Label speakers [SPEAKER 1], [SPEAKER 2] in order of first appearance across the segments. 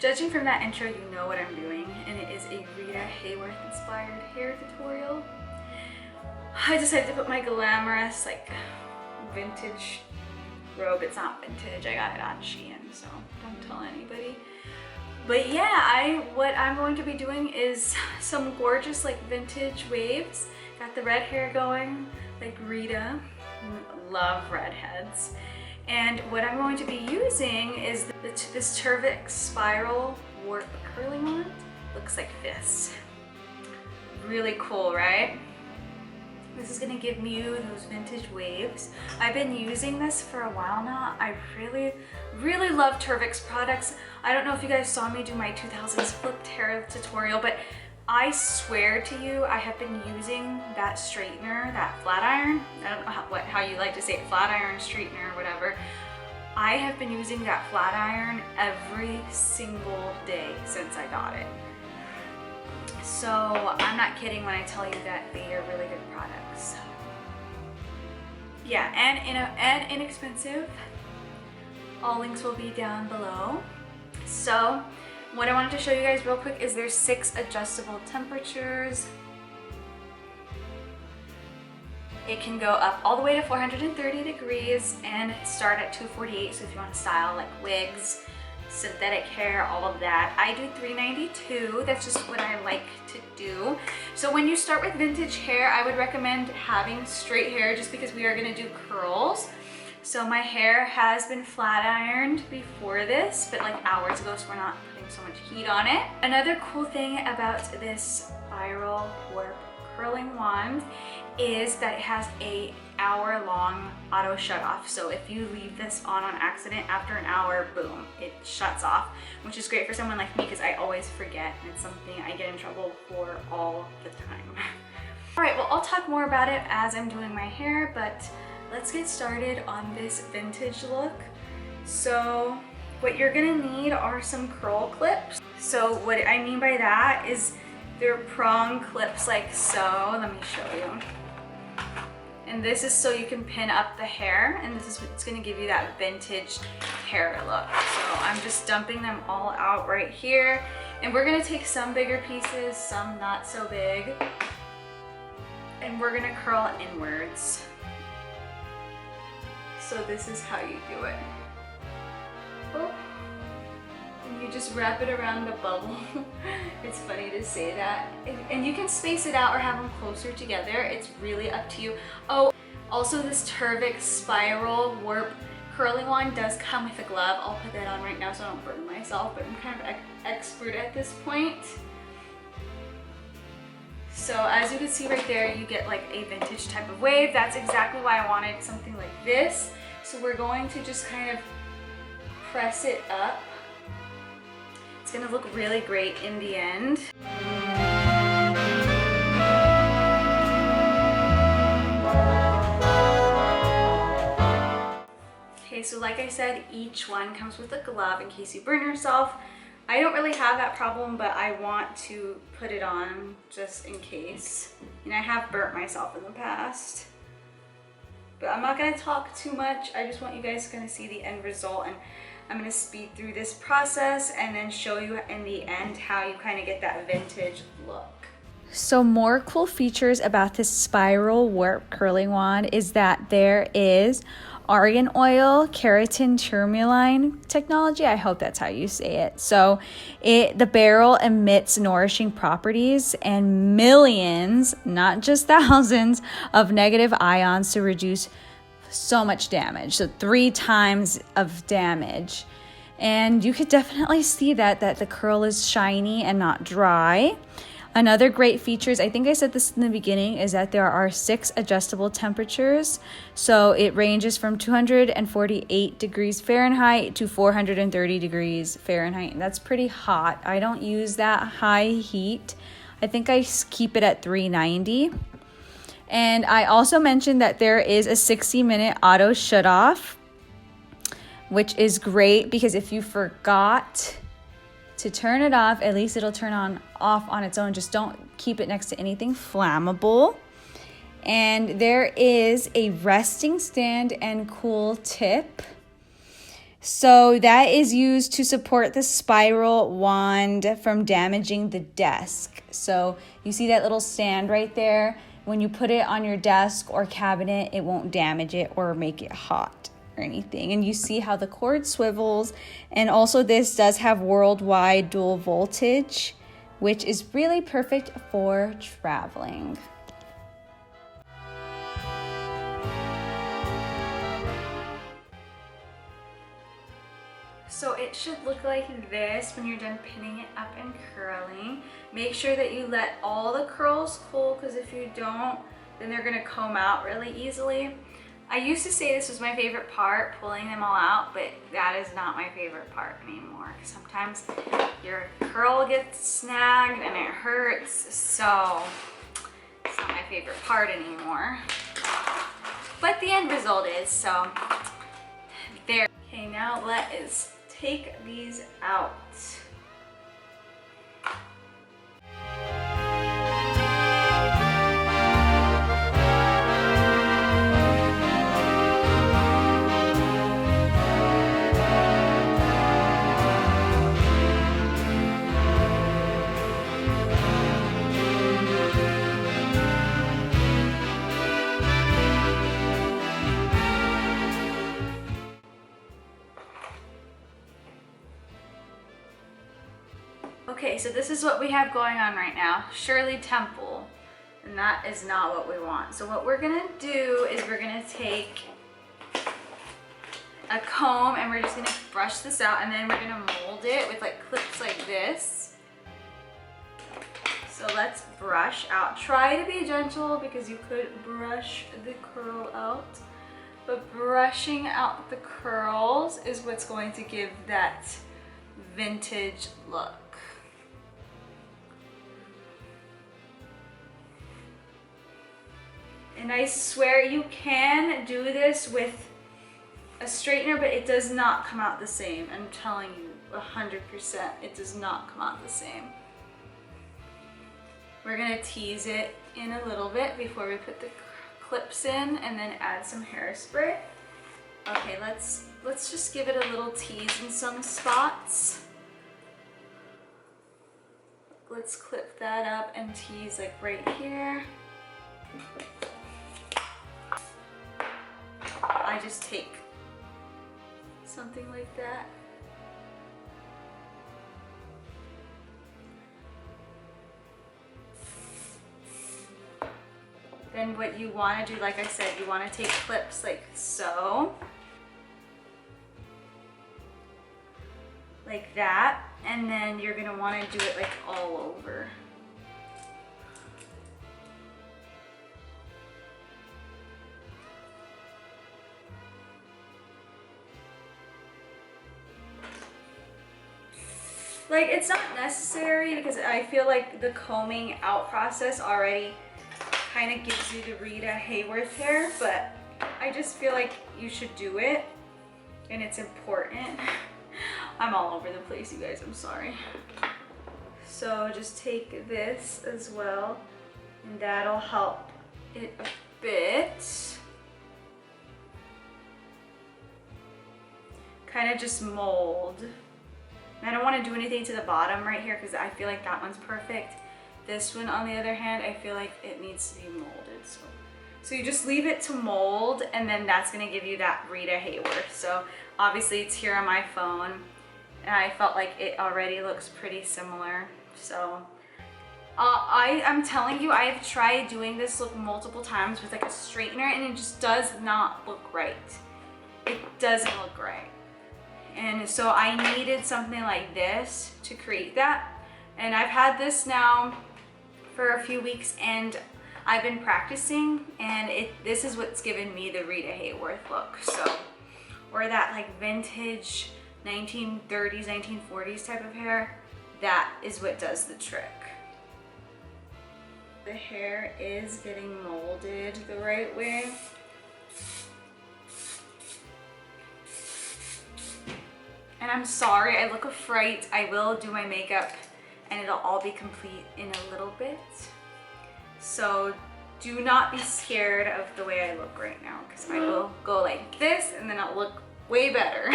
[SPEAKER 1] Judging from that intro, you know what I'm doing, and it is a Rita Hayworth inspired hair tutorial. I decided to put my glamorous, like, vintage robe. It's not vintage, I got it on Shein, so don't tell anybody. But yeah, what I'm going to be doing is some gorgeous, like, vintage waves. Got the red hair going, like Rita. Love redheads. And what I'm going to be using is this Terviiix spiral warp curling wand. Looks like this. Really cool, right? This is gonna give me those vintage waves. I've been using this for a while now. I really love Terviiix products. I don't know if you guys saw me do my 2000s flipped hair tutorial, but I swear to you, I have been using that straightener, that flat iron. I don't know how you like to say it, flat iron, straightener, or whatever. I have been using that flat iron every single day since I got it. So I'm not kidding when I tell you that they are really good products. Yeah, and inexpensive. All links will be down below. So what I wanted to show you guys real quick is there's 6 adjustable temperatures. It can go up all the way to 430 degrees and start at 248. So if you want to style like wigs, synthetic hair, all of that. I do 392. That's just what I like to do. So when you start with vintage hair, I would recommend having straight hair just because we are going to do curls. So my hair has been flat ironed before this, but like hours ago, so we're not putting so much heat on it. Another cool thing about this spiral warp curling wand is that it has a hour-long auto shut-off. So if you leave this on accident, after an hour, boom, it shuts off, which is great for someone like me because I always forget, and it's something I get in trouble for all the time. All right, well, I'll talk more about it as I'm doing my hair, but let's get started on this vintage look. So what you're gonna need are some curl clips. So what I mean by that is they're prong clips like so. Let me show you. And this is so you can pin up the hair, and this is what's gonna give you that vintage hair look. So I'm just dumping them all out right here. And we're gonna take some bigger pieces, some not so big. And we're gonna curl inwards. So this is how you do it. Oh. And you just wrap it around the bubble. It's funny to say that. And you can space it out or have them closer together. It's really up to you. Oh, also this Terviiix spiral warp curling wand does come with a glove. I'll put that on right now so I don't burn myself, but I'm kind of expert at this point. So as you can see right there, you get like a vintage type of wave. That's exactly why I wanted something like this. So we're going to just kind of press it up. It's gonna look really great in the end. Okay, so like I said, each one comes with a glove in case you burn yourself. I don't really have that problem, but I want to put it on just in case. And I have burnt myself in the past. But I'm not gonna talk too much. I just want you guys to kind of see the end result, and I'm gonna speed through this process and then show you in the end how you kind of get that vintage look. So more cool features about this spiral warp curling wand is that there is argan oil keratin tourmaline technology. I hope that's how you say it. So the barrel emits nourishing properties and millions, not just thousands, of negative ions to reduce so much damage. So 3 times of damage. And you could definitely see that the curl is shiny and not dry. Another great features, I think I said this in the beginning, is that there are 6 adjustable temperatures. So it ranges from 248 degrees Fahrenheit to 430 degrees Fahrenheit. And that's pretty hot. I don't use that high heat. I think I keep it at 390. And I also mentioned that there is a 60-minute auto shut-off, which is great because if you forgot to turn it off, at least it'll turn off on its own. Just don't keep it next to anything flammable. And there is a resting stand and cool tip.
[SPEAKER 2] So that is used to support the spiral wand from damaging the desk. So you see that little stand right there? When you put it on your desk or cabinet, it won't damage it or make it hot or anything. And you see how the cord swivels. And also this does have worldwide dual voltage, which is really perfect for traveling.
[SPEAKER 1] So it should look like this when you're done pinning it up and curling. Make sure that you let all the curls cool, because if you don't, then they're gonna comb out really easily. I used to say this was my favorite part, pulling them all out, but that is not my favorite part anymore. Sometimes your curl gets snagged and it hurts, so it's not my favorite part anymore. But the end result is, so there. Okay, now let's take these out. Okay, so this is what we have going on right now. Shirley Temple, and that is not what we want. So what we're gonna do is we're gonna take a comb and we're just gonna brush this out, and then we're gonna mold it with like clips like this. So let's brush out. Try to be gentle because you could brush the curl out, but brushing out the curls is what's going to give that vintage look. And I swear you can do this with a straightener, but it does not come out the same. I'm telling you 100%, it does not come out the same. We're gonna tease it in a little bit before we put the clips in, and then add some hairspray. Okay, let's just give it a little tease in some spots. Let's clip that up and tease like right here. I just take something like that. Then what you want to do, like I said, you want to take clips like so. Like that. And then you're going to want to do it like all over. Like, it's not necessary because I feel like the combing out process already kind of gives you the Rita Hayworth hair, but I just feel like you should do it and it's important. I'm all over the place, you guys, I'm sorry. So just take this as well and that'll help it a bit. Kind of just mold. I don't want to do anything to the bottom right here because I feel like that one's perfect. This one, on the other hand, I feel like it needs to be molded. So you just leave it to mold, and then that's going to give you that Rita Hayworth. So obviously it's here on my phone, and I felt like it already looks pretty similar. So I'm telling you, I have tried doing this look multiple times with like a straightener, and it just does not look right. It doesn't look right. And so I needed something like this to create that. And I've had this now for a few weeks and I've been practicing, and this is what's given me the Rita Hayworth look. So, or that like vintage 1930s, 1940s type of hair, that is what does the trick. The hair is getting molded the right way. And I'm sorry, I look a fright. I will do my makeup and it'll all be complete in a little bit. So do not be scared of the way I look right now, because I will go like this and then I'll look way better.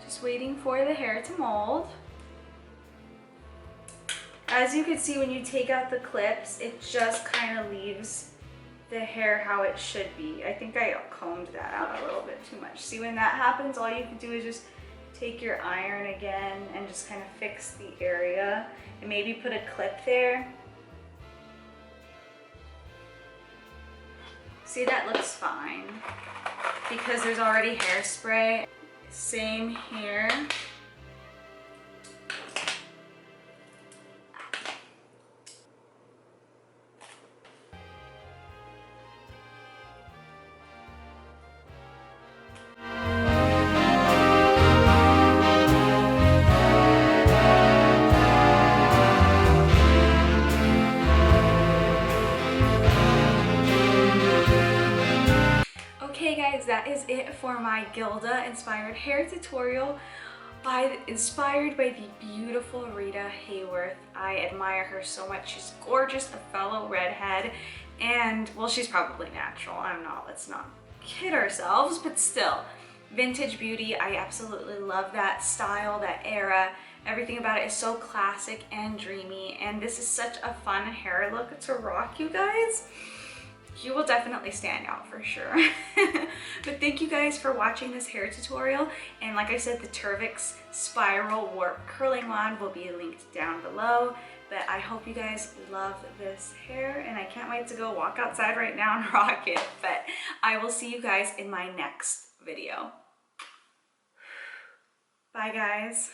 [SPEAKER 1] Just waiting for the hair to mold. As you can see, when you take out the clips, it just kind of leaves the hair how it should be. I think I combed that out a little bit too much. See, when that happens, all you can do is just take your iron again and just kind of fix the area and maybe put a clip there. See, that looks fine because there's already hairspray. Same here. Okay guys, that is it for my Gilda inspired hair tutorial inspired by the beautiful Rita Hayworth. I admire her so much. She's gorgeous, a fellow redhead, and well, she's probably natural. I'm not, let's not kid ourselves, but still, vintage beauty. I absolutely love that style, that era. Everything about it is so classic and dreamy, and this is such a fun hair look to rock, you guys. You will definitely stand out for sure. But thank you guys for watching this hair tutorial. And like I said, the Terviiix Spiral Warp Curling Wand will be linked down below. But I hope you guys love this hair, and I can't wait to go walk outside right now and rock it. But I will see you guys in my next video. Bye guys.